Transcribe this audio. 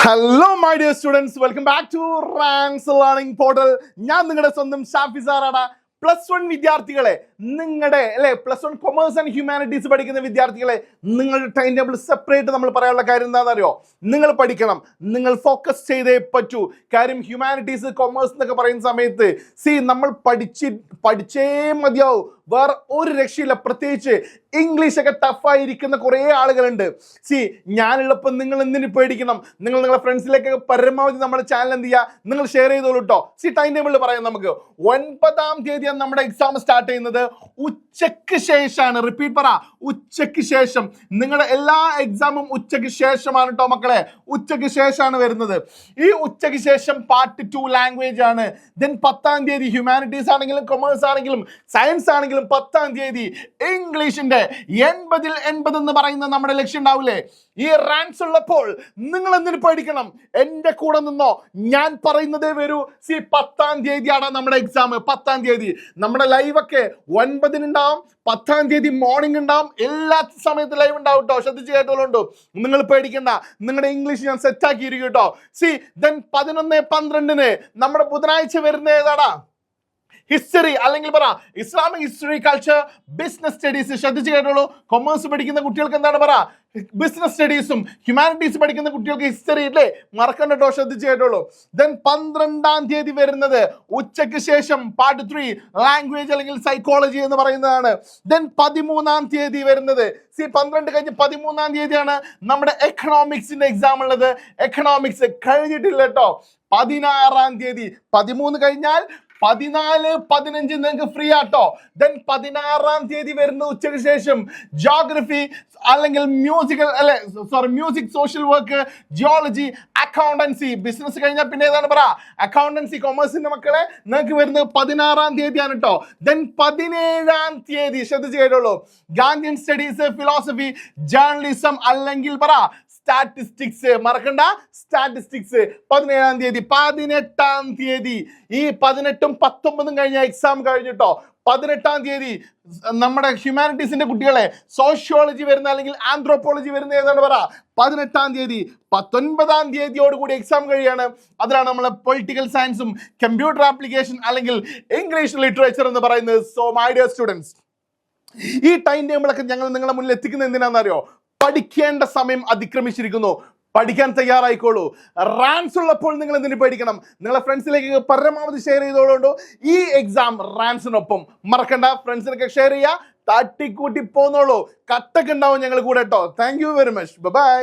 Hello my dear students, welcome back to Rans learning portal. ഞാൻ നിങ്ങളുടെ സ്വന്തം ഷാഫി സാറാണ്. +1 വിദ്യാർത്ഥികളെ, നിങ്ങളുടെ +1 കൊമേഴ്സ് ആൻഡ് ഹ്യൂമാനിറ്റീസ് പഠിക്കുന്ന വിദ്യാർത്ഥികളെ, നിങ്ങളുടെ ടൈം ടേബിൾ സെപ്പറേറ്റ് നമ്മൾ പറയാനുള്ള കാര്യം എന്താണെന്ന് അറിയോ? നിങ്ങൾ പഠിക്കണം, നിങ്ങൾ ഫോക്കസ് ചെയ്തേ പറ്റൂ. കാര്യം ഹ്യൂമാനിറ്റീസ് കൊമേഴ്സ് എന്നൊക്കെ പറയുന്ന സമയത്ത് നമ്മൾ പഠിച്ചേ മതിയാവും. വേറെ ഒരു രക്ഷയില്ല. പ്രത്യേകിച്ച് ഇംഗ്ലീഷൊക്കെ ടഫായിരിക്കുന്ന കുറേ ആളുകളുണ്ട്. ഞാനുള്ളപ്പോൾ നിങ്ങൾ എന്തിനു പേടിക്കണം? നിങ്ങൾ നിങ്ങളുടെ ഫ്രണ്ട്സിലേക്കൊക്കെ പരമാവധി നമ്മുടെ ചാനൽ എന്ത് ചെയ്യുക, നിങ്ങൾ ഷെയർ ചെയ്തോളൂ കേട്ടോ. ടൈം ടേബിളിൽ പറയാം. നമുക്ക് 9-ാം തീയതിയാണ് നമ്മുടെ എക്സാം സ്റ്റാർട്ട് ചെയ്യുന്നത്. ഉച്ചയ്ക്ക് ശേഷമാണ്. റിപ്പീറ്റ് പറ, ഉച്ചയ്ക്ക് ശേഷം. നിങ്ങളുടെ എല്ലാ എക്സാമും ഉച്ചയ്ക്ക് ശേഷമാണ് കേട്ടോ മക്കളെ. ഉച്ചയ്ക്ക് ശേഷമാണ് വരുന്നത്. ഈ ഉച്ചയ്ക്ക് ശേഷം പാർട്ട് 2 ലാംഗ്വേജ് ആണ്. ദെൻ 10-ാം തീയതി ഹ്യൂമാനിറ്റീസ് ആണെങ്കിലും കൊമേഴ്സ് ആണെങ്കിലും സയൻസ് ആണെങ്കിലും 10-ാം തീയതി ഇംഗ്ലീഷിന്റെ 80-ൽ 80 എന്ന് പറയുന്ന നമ്മുടെ ലക്ഷ്യം ഉണ്ടാവില്ലേ? ഈ റാൻസ് ഉള്ളപ്പോൾ നിങ്ങൾ എന്തിനു പേടിക്കണം? എന്റെ കൂടെ നിന്നോ, ഞാൻ പറയുന്നതേ വരൂ. 10-ാം തീയതിയാണ് നമ്മുടെ എക്സാം. 10-ാം തീയതി നമ്മുടെ ലൈവ് ഒക്കെ 9-ന് ഉണ്ടാവും, 10-ാം തീയതി മോർണിംഗ് ഉണ്ടാവും. എല്ലാ സമയത്തും ലൈവ് ഉണ്ടാവും കേട്ടോ. ശ്രദ്ധിച്ച് കേട്ടോളുണ്ടോ? നിങ്ങൾ പേടിക്കണ്ട, നിങ്ങളുടെ ഇംഗ്ലീഷ് ഞാൻ സെറ്റ് ആക്കിയിരിക്കും കേട്ടോ. ദെൻ 11-12-ന് നമ്മുടെ ബുധനാഴ്ച വരുന്ന ഏതാടാ? ഹിസ്റ്ററി, അല്ലെങ്കിൽ പറ Islamic history, culture, business studies. ശ്രദ്ധിച്ച് കേട്ടോളൂ. കൊമേഴ്സ് പഠിക്കുന്ന കുട്ടികൾക്ക് എന്താണ് പറ? ബിസിനസ് സ്റ്റഡീസും. ഹ്യൂമാനിറ്റീസ് പഠിക്കുന്ന കുട്ടികൾക്ക് ഹിസ്റ്ററി ഇല്ലേ? മറക്കണ്ട കേട്ടോ. ശ്രദ്ധിച്ച് കേട്ടോളൂ. ദെൻ 12-ാം തീയതി വരുന്നത് ഉച്ചയ്ക്ക് ശേഷം പാർട്ട് 3 ലാംഗ്വേജ് അല്ലെങ്കിൽ സൈക്കോളജി എന്ന് പറയുന്നതാണ്. ദെൻ 13-ാം തീയതി വരുന്നത് 12 കഴിഞ്ഞ് 13-ാം തീയതിയാണ് നമ്മുടെ എക്കണോമിക്സിന്റെ എക്സാം ഉള്ളത്. എക്കണോമിക്സ് കഴിഞ്ഞിട്ടില്ല കേട്ടോ. 16-ാം തീയതി. 13 കഴിഞ്ഞാൽ 14, 15 നിങ്ങൾക്ക് ഫ്രീ ആട്ടോ. ദെൻ 16-ാം തീയതി വരുന്ന ഉച്ചയ്ക്ക് ശേഷം ജോഗ്രഫി അല്ലെങ്കിൽ music, social work, geology, accountancy. Business കഴിഞ്ഞാൽ പിന്നെ ഏതാണ് പറ? അക്കൗണ്ടൻസി. കൊമേഴ്സിന്റെ മക്കളെ നിങ്ങൾക്ക് വരുന്നത് 16-ാം തീയതിയാണ് കേട്ടോ. ദെൻ 17-ാം തീയതി ശ്രദ്ധിച്ച് കേട്ടോളൂ. ഗാന്ധിയൻ സ്റ്റഡീസ്, ഫിലോസഫി, ജേർണലിസം അല്ലെങ്കിൽ പറ സ്റ്റാറ്റിസ്റ്റിക്സ്. മറക്കണ്ട, സ്റ്റാറ്റിസ്റ്റിക്സ്. 17-ാം തീയതി. 18-ാം തീയതി. ഈ 18-ഉം 19-ഉം കഴിഞ്ഞ എക്സാം കഴിഞ്ഞിട്ടോ. 18-ാം തീയതി നമ്മുടെ ഹ്യൂമാനിറ്റീസിന്റെ കുട്ടികളെ സോഷ്യോളജി വരുന്ന അല്ലെങ്കിൽ ആന്ത്രോപോളജി വരുന്ന ഏതാണ് പറ? 18-ാം തീയതി. 19-ാം തീയതിയോടുകൂടി എക്സാം കഴിയാണ്. അതിലാണ് നമ്മളെ പൊളിറ്റിക്കൽ സയൻസും കമ്പ്യൂട്ടർ ആപ്ലിക്കേഷൻ അല്ലെങ്കിൽ ഇംഗ്ലീഷ് ലിറ്ററേച്ചർ എന്ന് പറയുന്നത്. സോ മൈ ഡിയർ സ്റ്റുഡൻസ്, ഈ ടൈം ടേബിളൊക്കെ ഞങ്ങൾ നിങ്ങളുടെ മുന്നിൽ എത്തിക്കുന്നത് എന്തിനാണെന്നറിയോ? പഠിക്കേണ്ട സമയം അതിക്രമിച്ചിരിക്കുന്നു. പഠിക്കാൻ തയ്യാറായിക്കോളൂ. റാൻസ് ഉള്ളപ്പോൾ നിങ്ങൾ എന്തിനു പേടിക്കണം? നിങ്ങളെ ഫ്രണ്ട്സിലേക്ക് പരമാവധി ഷെയർ ചെയ്തോളൂ. ഈ എക്സാം റാൻസിനൊപ്പം മറക്കണ്ട, ഫ്രണ്ട്സിനൊക്കെ ഷെയർ ചെയ്യുക. തട്ടിക്കൂട്ടി പോന്നോളൂ. കട്ടൊക്കെ ഉണ്ടാവും ഞങ്ങൾ കൂടെ കേട്ടോ. Thank you very much. By.